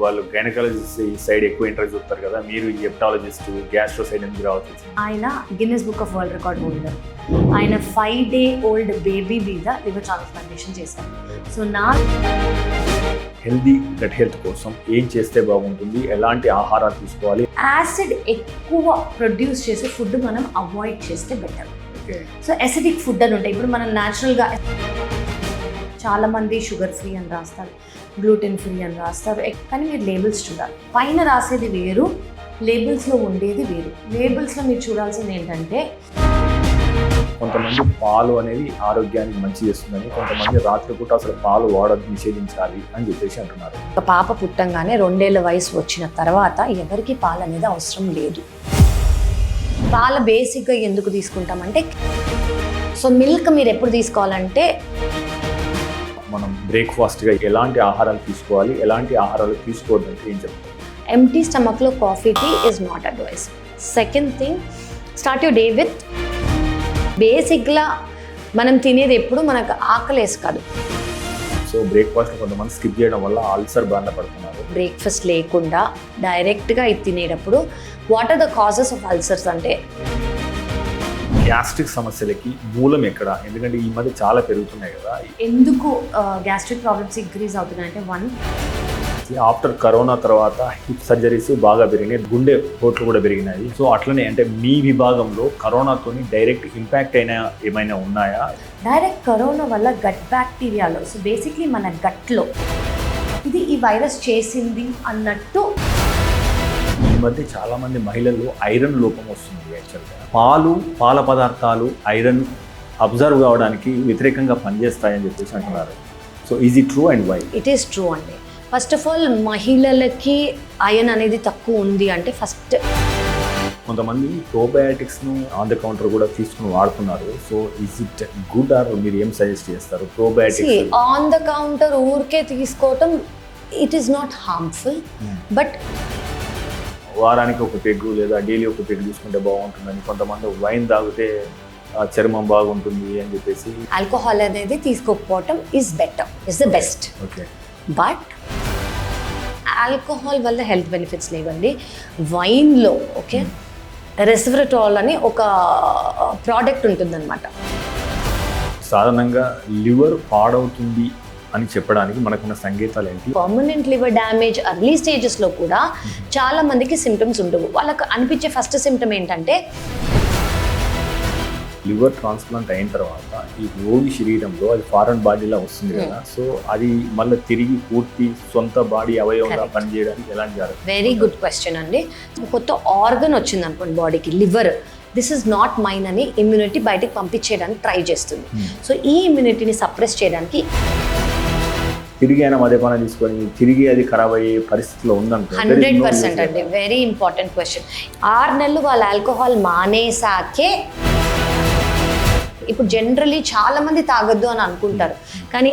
వాళ్ళు gynaecologist side ఎక్కువ interest చూపుతారు కదా, మీరు హెపటాలజిస్ట్ గ్యాస్ట్రో సైడ్ ఎందుకు రావచ్చు? ఆయన Guinness book of world record holder. ఆయన 5-day-old బేబీ మీద లివర్ ట్రాన్స్ప్లాంటేషన్ చేశారు. సో నా హెల్దీ గట్ హెల్త్ కోసం ఏం చేస్తే బాగుంటుంది, ఎలాంటి ఆహారాలు తీసుకోవాలి? యాసిడ్ ఎక్కువ ప్రొడ్యూస్ చేసే ఫుడ్ మనం అవాయిడ్ చేస్తే బెటర్. సో అసిడిక్ ఫుడ్ అని ఉంటాయి. ఇప్పుడు మనం న్యాచురల్గా చాలామంది షుగర్ ఫ్రీ అని రాస్తారు, గ్లూటెన్ ఫ్రీ అని రాస్తారు, కానీ మీరు లేబుల్స్ చూడాలి. పైన రాసేది వేరు, లేబుల్స్లో ఉండేది వేరు. లేబుల్స్లో మీరు చూడాల్సింది ఏంటంటే కొంతమంది పాలు అనేది ఆరోగ్యానికి మంచి చేస్తుందని, కొంతమంది రాత్రిపూట అసలు పాలు వాడడం నిషేధించాలి అని చెప్పేసి అంటున్నారు. ఒక పాప పుట్టంగానే 2 ఏళ్ల వయసు వచ్చిన తర్వాత ఎవరికి పాలు అనేది అవసరం లేదు. పాలు బేసిక్గా ఎందుకు తీసుకుంటామంటే, సో మిల్క్ మీరు ఎప్పుడు తీసుకోవాలంటే మనం బ్రేక్ఫాస్ట్గా ఎలాంటి ఆహారాలు తీసుకోవాలి, ఎలాంటి ఆహారాలు తీసుకోవద్దంటే ఏం చెప్తారు? ఎంటీ స్టమక్లో coffee tea is not advise. Second thing, start your day with బేసిక్గా మనం తినేది ఎప్పుడు మనకు ఆకలేసి కాదు. సో బ్రేక్ఫాస్ట్ కొంతమంది స్కిప్ చేయడం వల్ల అల్సర్ బారిన పడుతున్నారు. బ్రేక్ఫాస్ట్ లేకుండా డైరెక్ట్గా ఇది తినేటప్పుడు what are the causes of ulcers అంటే గ్యాస్ట్రిక్ సమస్యలకి మూలం ఎక్కడ? ఎందుకంటే ఈ మధ్య చాలా పెరుగుతున్నాయి కదా. ఎందుకు గ్యాస్ట్రిక్ ప్రాబ్లమ్స్ ఇంక్రీజ్ అవుతున్నాయంటే, 1, ఆఫ్టర్ కరోనా తర్వాత హిప్ సర్జరీస్ బాగా పెరిగినాయి, గుండె పోట్లు కూడా పెరిగినాయి. సో అట్లనే అంటే మీ విభాగంలో కరోనాతో డైరెక్ట్ ఇంపాక్ట్ అయినా ఏమైనా ఉన్నాయా? డైరెక్ట్ కరోనా వల్ల గట్ బ్యాక్టీరియాలో, సో బేసిక్లీ మన గట్లో ఇది ఈ వైరస్ చేసింది అన్నట్టు. ఈ మధ్య చాలా మంది మహిళల్లో ఐరన్ లోపం వస్తుంది. యాక్చువల్గా పాల పదార్థాలు ఐరన్ అబ్జర్వ్ కావడానికి వ్యతిరేకంగా పనిచేస్తాయని చెప్పేసి అంటున్నారు. So is it true and why? It is true అండి. ఫస్ట్ ఆఫ్ ఆల్ మహిళలకి ఐరన్ అనేది తక్కువ ఉంది అంటే ఫస్ట్ కొంతమంది ప్రోబయాటిక్స్ను ఆన్ ద కౌంటర్ కూడా తీసుకుని వాడుతున్నారు. So is it good or మీరు ఏం సజెస్ట్ చేస్తారు? ప్రోబయాటిక్స్ ఆన్ ద కౌంటర్ ఊరికే తీసుకోవటం it is not harmful, but వారానికి ఒక పెగ్గు లేదా డైలీ ఒక పెగ్గు తీసుకుంటే బాగుంటుందని, కొంతమంది వైన్ తాగితే చర్మం బాగుంటుంది అని చెప్పేసి. ఆల్కహాల్ అనేది తీసుకోకపోవటం is better, is the best. Okay, but alcohol వల్ల హెల్త్ బెనిఫిట్స్ లేవండి. వైన్లో ఓకే రెస్వెరాట్రాల్ అని ఒక ప్రోడక్ట్ ఉంటుందన్నమాట. సాధారణంగా లివర్ పాడవుతుంది అని చెప్పడానికి మనకున్న సంకేతాలు ఏంటి? పర్మనెంట్ లివర్ డ్యామేజ్ ఎర్లీ స్టేజెస్లో కూడా చాలా మందికి సిమ్టమ్స్ ఉండవు. వాళ్ళకు అనిపించే ఫస్ట్ సిమ్టమ్ ఏంటంటే, లివర్ ట్రాన్స్ప్లాంట్ అయిన తర్వాత ఈ రోగి శరీరంలో అది ఫారెన్ బాడీలా వస్తుంది కదా. సో అది మళ్ళీ తిరిగి పూర్తి సొంత బాడీ అవయవంగా పనిచేయడానికి ఎలాంటి జరుగుతుంది? వెరీ గుడ్ క్వశ్చన్ అండి. కొత్త ఆర్గన్ వచ్చింది అనుకోండి బాడీకి, liver, this is not mine అని ఇమ్యూనిటీ బయటకు పంపించేయడానికి ట్రై చేస్తుంది. సో ఈ ఇమ్యూనిటీని సప్రెస్ చేయడానికి తిరిగి అయినా మద్యపానం తీసుకొని తిరిగి అది ఖరాబ్ అయ్యే పరిస్థితిలో ఉందనుకో. 100% అండి. Very important question. 6 నెలలు వాళ్ళు ఆల్కహాల్ మానేసాకే, ఇప్పుడు జనరలీ చాలా మంది తాగొద్దు అని అనుకుంటారు, కానీ